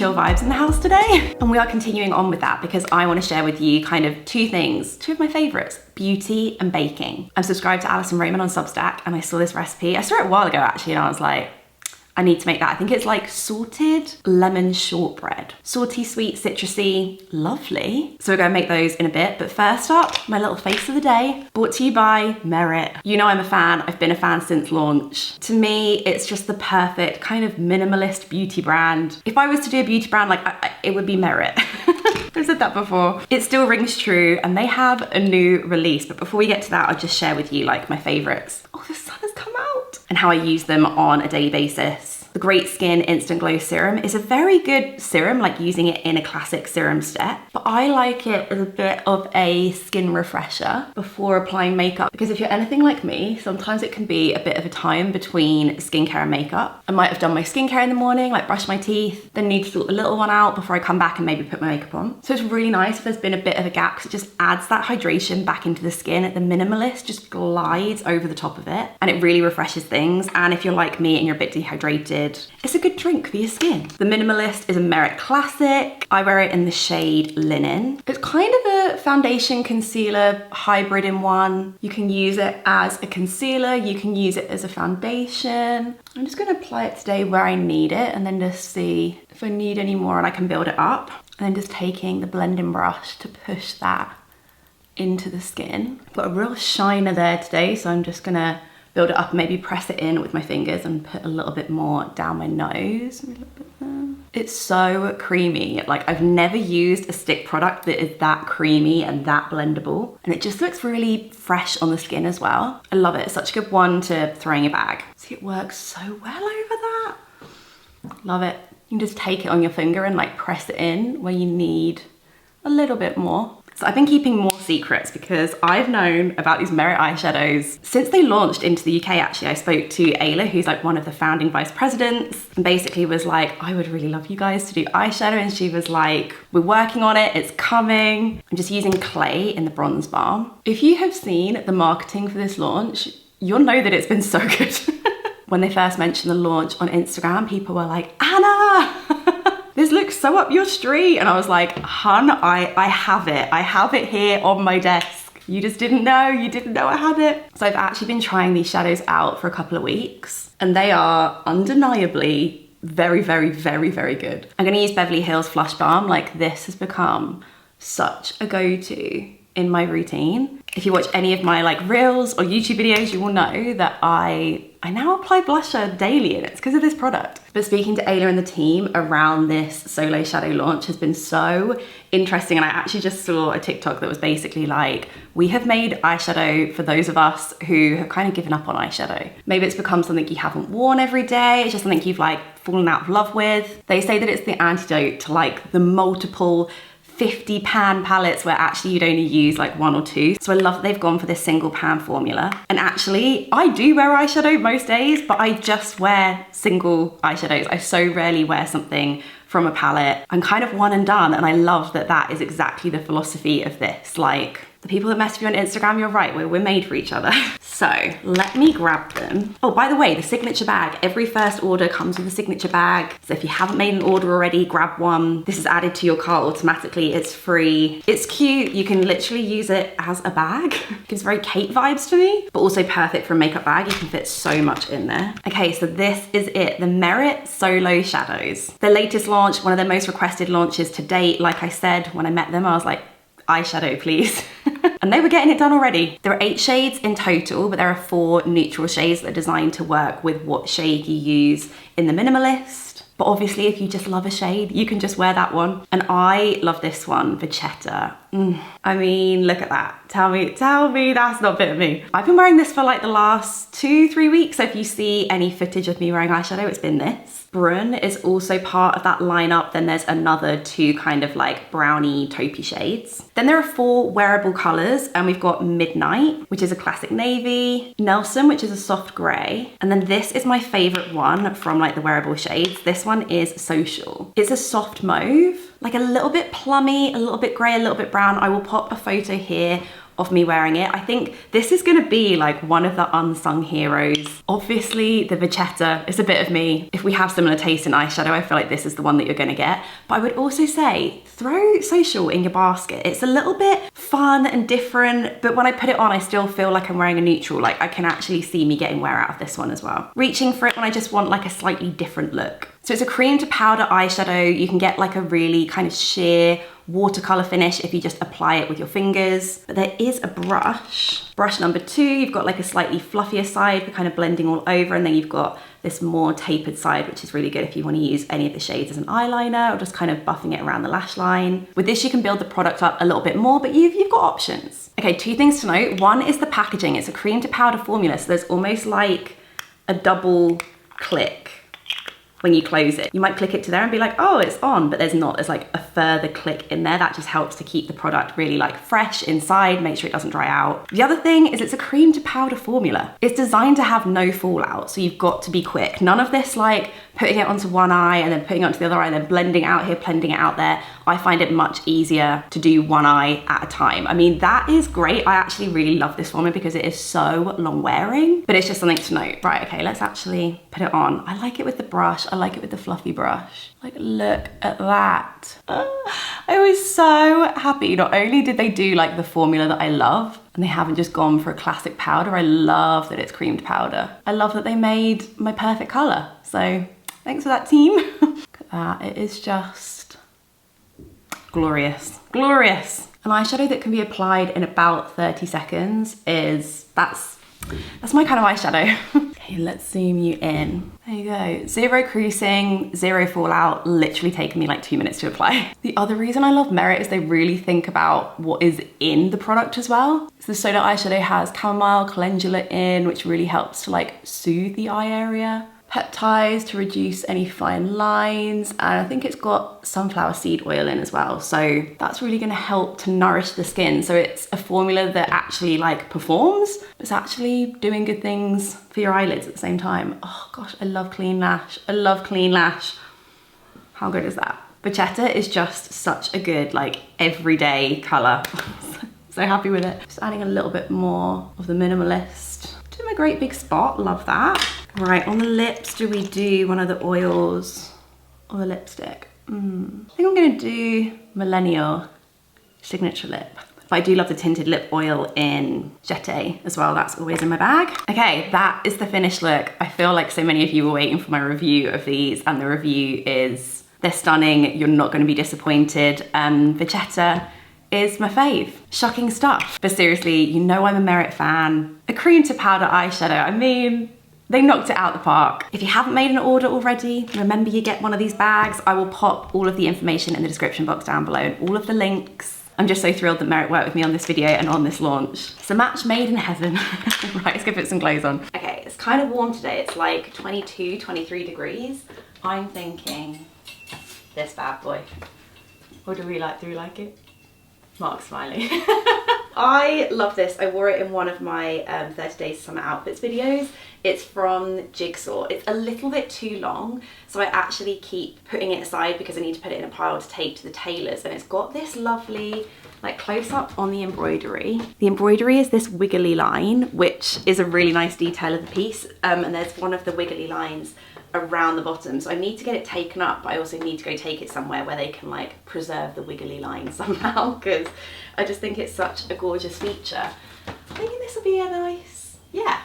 chill vibes in the house today. And we are continuing on with that because I want to share with you kind of two things, two of my favorites, beauty and baking. I'm subscribed to Alison Raymond on Substack and I saw this recipe. I saw it a while ago actually and I was like, I need to make that. I think it's like salted lemon shortbread. Salty, sweet, citrusy, lovely. So we're gonna make those in a bit. But first up, my little face of the day, brought to you by Merit. You know I'm a fan, I've been a fan since launch. To me, it's just the perfect kind of minimalist beauty brand. If I was to do a beauty brand, like it would be Merit. I've said that before. It still rings true and they have a new release. But before we get to that, I'll just share with you like my favorites. Oh, the sun has come out. And how I use them on a daily basis. The Great Skin Instant Glow Serum is a very good serum, like using it in a classic serum step. But I like it as a bit of a skin refresher before applying makeup. Because if you're anything like me, sometimes it can be a bit of a time between skincare and makeup. I might have done my skincare in the morning, like brush my teeth, then need to sort the little one out before I come back and maybe put my makeup on. So it's really nice if there's been a bit of a gap because it just adds that hydration back into the skin. The Minimalist just glides over the top of it and it really refreshes things. And if you're like me and you're a bit dehydrated, it's a good drink for your skin. The Minimalist is a Merit classic. I wear it in the shade Linen. It's kind of a foundation concealer hybrid in one. You can use it as a concealer, you can use it as a foundation. I'm just gonna apply it today where I need it and then just see if I need any more and I can build it up. And then just taking the blending brush to push that into the skin. Got a real shiner there today, so I'm just gonna build it up and maybe press it in with my fingers and put a little bit more down my nose. It's so creamy. Like I've never used a stick product that is that creamy and that blendable. And it just looks really fresh on the skin as well. I love it. It's such a good one to throw in your bag. See, it works so well over that. Love it. You can just take it on your finger and like press it in where you need a little bit more. So I've been keeping more secrets because I've known about these Merit eyeshadows since they launched into the UK. Actually, I spoke to Ayla, who's like one of the founding vice presidents, and basically was like, I would really love you guys to do eyeshadow. And she was like, we're working on it, it's coming. I'm just using clay in the bronze balm. If you have seen the marketing for this launch, you'll know that it's been so good. When they first mentioned the launch on Instagram, people were like, Anna! This looks so up your street. And I was like, hun, I have it. I have it here on my desk. You just didn't know, you didn't know I had it. So I've actually been trying these shadows out for a couple of weeks and they are undeniably very, very, very, very good. I'm gonna use Beverly Hills Flush Balm. Like this has become such a go-to in my routine. If you watch any of my like reels or YouTube videos, you will know that I now apply blusher daily and it's because of this product. But speaking to Ayla and the team around this solo shadow launch has been so interesting. And I actually just saw a TikTok that was basically like, we have made eyeshadow for those of us who have kind of given up on eyeshadow. Maybe it's become something you haven't worn every day. It's just something you've like fallen out of love with. They say that it's the antidote to like the multiple 50 pan palettes where actually you'd only use like one or two. So I love that they've gone for this single pan formula. And actually I do wear eyeshadow most days, but I just wear single eyeshadows. I so rarely wear something from a palette. I'm kind of one and done. And I love that that is exactly the philosophy of this. Like the people that mess with you on Instagram, you're right, we're made for each other. So let me grab them. Oh, by the way, the signature bag. Every first order comes with a signature bag. So if you haven't made an order already, grab one. This is added to your cart automatically. It's free. It's cute. You can literally use it as a bag. Gives very Kate vibes to me, but also perfect for a makeup bag. You can fit so much in there. Okay, so this is it. The Merit Solo Shadows. Their latest launch, one of their most requested launches to date. Like I said, when I met them, I was like, eyeshadow, please. And they were getting it done already. There are 8 shades in total, but there are 4 neutral shades that are designed to work with what shade you use in the Minimalist. But obviously, if you just love a shade, you can just wear that one. And I love this one, Vachetta. I mean, look at that. Tell me that's not a bit of me. I've been wearing this for like the last 2-3 weeks. So if you see any footage of me wearing eyeshadow, it's been this. Brun is also part of that lineup. Then there's another 2 kind of like brownie taupey shades. Then there are 4 wearable colors and we've got Midnight, which is a classic navy, Nelson, which is a soft gray. And then this is my favorite one from like the wearable shades. This one is Social. It's a soft mauve, like a little bit plummy, a little bit gray, a little bit brown. I will pop a photo here of me wearing it. I think this is gonna be like one of the unsung heroes. Obviously the Vachetta is a bit of me. If we have similar taste in eyeshadow, I feel like this is the one that you're gonna get. But I would also say, throw Social in your basket. It's a little bit fun and different, but when I put it on, I still feel like I'm wearing a neutral. Like I can actually see me getting wear out of this one as well. Reaching for it when I just want like a slightly different look. So it's a cream to powder eyeshadow. You can get like a really kind of sheer watercolor finish if you just apply it with your fingers. But there is a brush. Brush number 2, you've got like a slightly fluffier side for kind of blending all over, and then you've got this more tapered side, which is really good if you want to use any of the shades as an eyeliner or just kind of buffing it around the lash line. With this, you can build the product up a little bit more, but you've got options. Okay, 2 things to note. One is the packaging. It's a cream to powder formula, so there's almost like a double click when you close it. You might click it to there and be like, oh, it's on, but there's not. There's like a further click in there. That just helps to keep the product really like fresh inside, make sure it doesn't dry out. The other thing is it's a cream to powder formula. It's designed to have no fallout, so you've got to be quick. None of this like putting it onto one eye and then putting it onto the other eye and then blending out here, blending it out there. I find it much easier to do one eye at a time. I mean, that is great. I actually really love this formula because it is so long wearing, but it's just something to note. Right, okay, let's actually put it on. I like it with the brush. I like it with the fluffy brush. Like, look at that. I was so happy. Not only did they do like the formula that I love, and they haven't just gone for a classic powder. I love that it's creamed powder. I love that they made my perfect color. So thanks for that, team. Look at that, it is just glorious, glorious. An eyeshadow that can be applied in about 30 seconds that's my kind of eyeshadow. Okay, let's zoom you in. There you go. 0 creasing, 0 fallout, literally taken me like 2 minutes to apply. The other reason I love Merit is they really think about what is in the product as well. So the soda eyeshadow has chamomile, calendula in, which really helps to like soothe the eye area. Peptides to reduce any fine lines, and I think it's got sunflower seed oil in as well, so that's really going to help to nourish the skin. So it's a formula that actually like performs, it's actually doing good things for your eyelids at the same time. Oh gosh, I love clean lash. I love clean lash. How good is that? Vachetta is just such a good like everyday color. So happy with it. Just adding a little bit more of the minimalist to my great big spot. Love that. Right, on the lips, do we do one of the oils or the lipstick? I think I'm gonna do Millennial Signature Lip. But I do love the tinted lip oil in Jeté as well. That's always in my bag. Okay, that is the finished look. I feel like so many of you were waiting for my review of these, and the review is, they're stunning. You're not gonna be disappointed. Vachetta is my fave. Shocking stuff. But seriously, you know I'm a Merit fan. A cream to powder eyeshadow, I mean, they knocked it out the park. If you haven't made an order already, remember you get one of these bags. I will pop all of the information in the description box down below and all of the links. I'm just so thrilled that Merit worked with me on this video and on this launch. It's a match made in heaven. Right, let's go put some clothes on. Okay, it's kind of warm today. It's like 22, 23 degrees. I'm thinking this bad boy. Or do we like it? Mark's smiling. I love this. I wore it in one of my 30 Days Summer Outfits videos. It's from Jigsaw. It's a little bit too long, so I actually keep putting it aside because I need to put it in a pile to take to the tailors. And it's got this lovely like close up on the embroidery. The embroidery is this wiggly line, which is a really nice detail of the piece. And there's one of the wiggly lines around the bottom, so I need to get it taken up, but I also need to go take it somewhere where they can like preserve the wiggly line somehow, because I just think it's such a gorgeous feature. I'm thinking this will be a nice, yeah,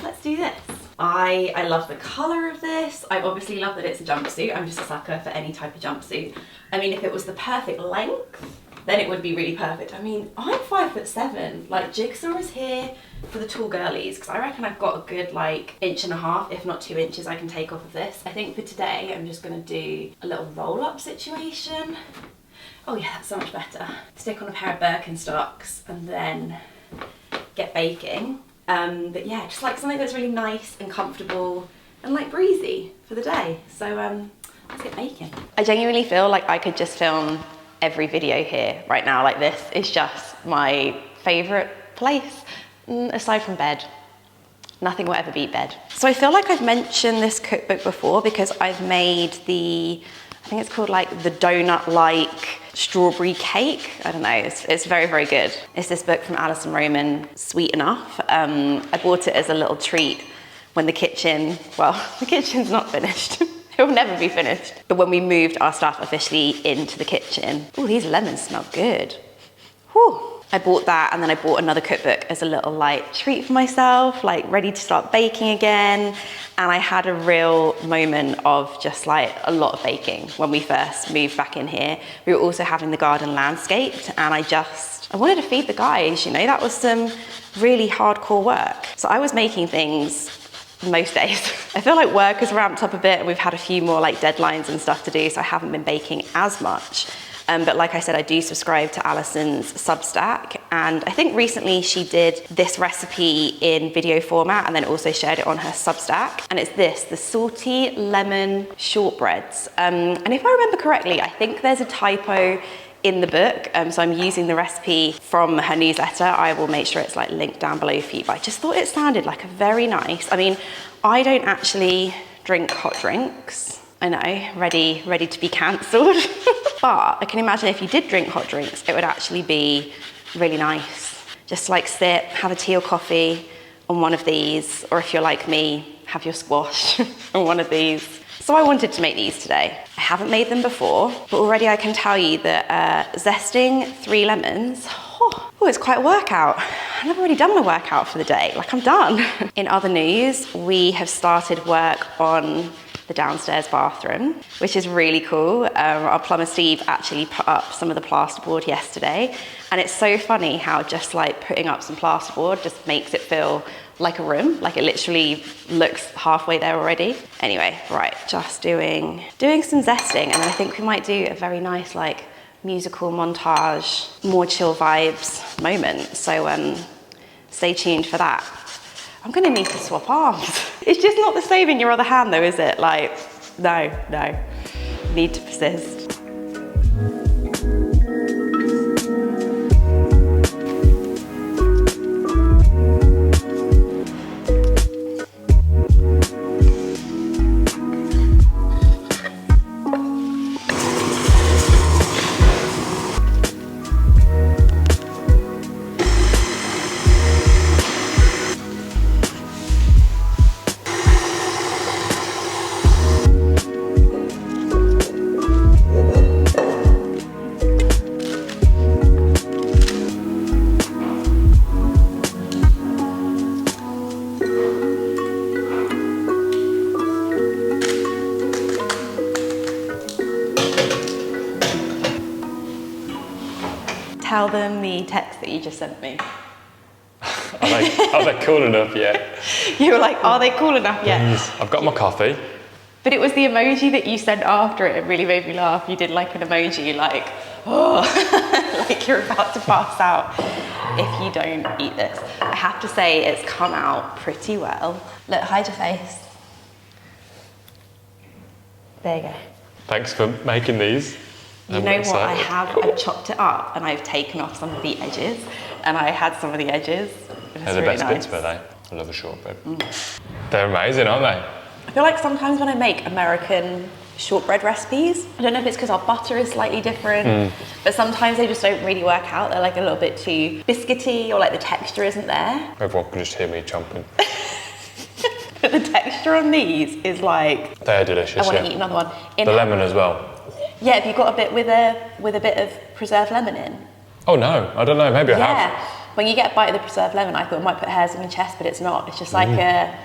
let's do this. I love the color of this. I obviously love that it's a jumpsuit. I'm just a sucker for any type of jumpsuit. I mean, if it was the perfect length, then it would be really perfect. I mean, I'm 5'7". Like, Jigsaw is here for the tall girlies, because I reckon I've got a good like 1.5 inches, if not 2 inches, I can take off of this. I think for today, I'm just gonna do a little roll-up situation. Oh yeah, that's so much better. Stick on a pair of Birkenstocks and then get baking. But yeah, just like something that's really nice and comfortable and like breezy for the day. So let's get baking. I genuinely feel like I could just film every video here right now. Like, this is just my favorite place, aside from bed. Nothing will ever beat bed. So I feel like I've mentioned this cookbook before because I've made the I think it's called like the donut-like strawberry cake. I don't know, it's very, very good. It's this book from Alison Roman, Sweet Enough. I bought it as a little treat when the kitchen's not finished. It will never be finished. But when we moved our stuff officially into the kitchen, oh, these lemons smell good. Whew. I bought that, and then I bought another cookbook as a little like treat for myself, like ready to start baking again. And I had a real moment of just like a lot of baking when we first moved back in here. We were also having the garden landscaped, and I wanted to feed the guys, you know, that was some really hardcore work. So I was making things most days. I feel like work has ramped up a bit, and we've had a few more like deadlines and stuff to do, so I haven't been baking as much. But like I said, I do subscribe to Alison's Substack, and I think recently she did this recipe in video format and then also shared it on her Substack. And it's the salty lemon shortbreads. And if I remember correctly, I think there's a typo in the book, so I'm using the recipe from her newsletter. I will make sure it's like linked down below for you, but I just thought it sounded like a very nice, I mean, I don't actually drink hot drinks. I know, ready to be cancelled. But I can imagine if you did drink hot drinks, it would actually be really nice. Just like sit, have a tea or coffee on one of these, or if you're like me, have your squash on one of these. So I wanted to make these today. I haven't made them before, but already I can tell you that zesting 3 lemons, it's quite a workout. I've never really done my workout for the day, like I'm done. In other news, we have started work on the downstairs bathroom, which is really cool. Our plumber Steve actually put up some of the plasterboard yesterday, and it's so funny how just like putting up some plasterboard just makes it feel like a room, like it literally looks halfway there already. Anyway, right, just doing some zesting, and then I think we might do a very nice like musical montage, more chill vibes moment. So stay tuned for that. I'm gonna need to swap arms. It's just not the same in your other hand though, is it? Like, no. Need to persist. Tell them the text that you just sent me. Are they cool enough yet? You were like, are they cool enough yet? Please. I've got my coffee. But it was the emoji that you sent after it. It really made me laugh. You did like an emoji like, oh, like you're about to pass out if you don't eat this. I have to say it's come out pretty well. Look, hide your face. There you go. Thanks for making these. You know what I have? I've chopped it up and I've taken off some of the edges, and I had some of the edges. They're the best bits, but I love a shortbread. They're amazing, aren't they? I feel like sometimes when I make American shortbread recipes, I don't know if it's because our butter is slightly different, but sometimes they just don't really work out. They're like a little bit too biscuity, or like the texture isn't there. Everyone can just hear me chomping. But the texture on these is like... They're delicious, I want to eat another one. The lemon as well. Yeah, have you got a bit with a bit of preserved lemon in? Oh no, I don't know, maybe I have. Yeah, when you get a bite of the preserved lemon, I thought it might put hairs on your chest, but it's not. It's just like a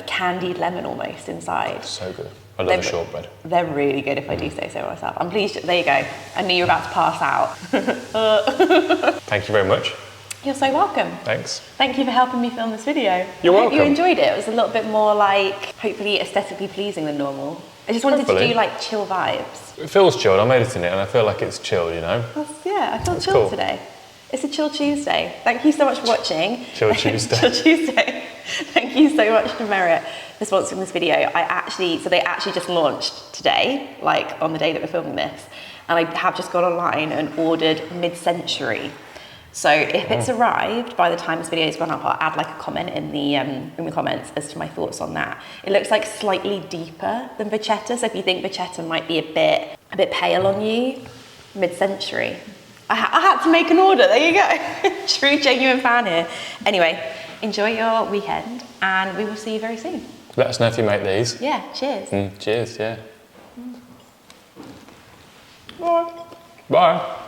candied lemon almost inside. So good. I love a shortbread. They're really good if I do say so myself. I'm pleased, there you go. I knew you were about to pass out. Thank you very much. You're so welcome. Thanks. Thank you for helping me film this video. You're welcome. I hope you enjoyed it. It was a little bit more like, hopefully aesthetically pleasing than normal. I just wanted to do like chill vibes. It feels chilled. I'm editing it and I feel like it's chilled, you know? Yeah, I feel chilled today. It's a chill Tuesday. Thank you so much for watching. Chill Tuesday. Chill Tuesday. Thank you so much to Merit for sponsoring this video. So they actually just launched today, like on the day that we're filming this. And I have just gone online and ordered Mid-Century. So if it's arrived by the time this video's gone up, I'll add like a comment in the comments as to my thoughts on that. It looks like slightly deeper than Vachetta, so if you think Vachetta might be a bit pale on you, mid-century. I had to make an order, there you go. True genuine fan here. Anyway, enjoy your weekend and we will see you very soon. Let us know if you make these. Yeah, cheers. Cheers, yeah. Bye. Bye.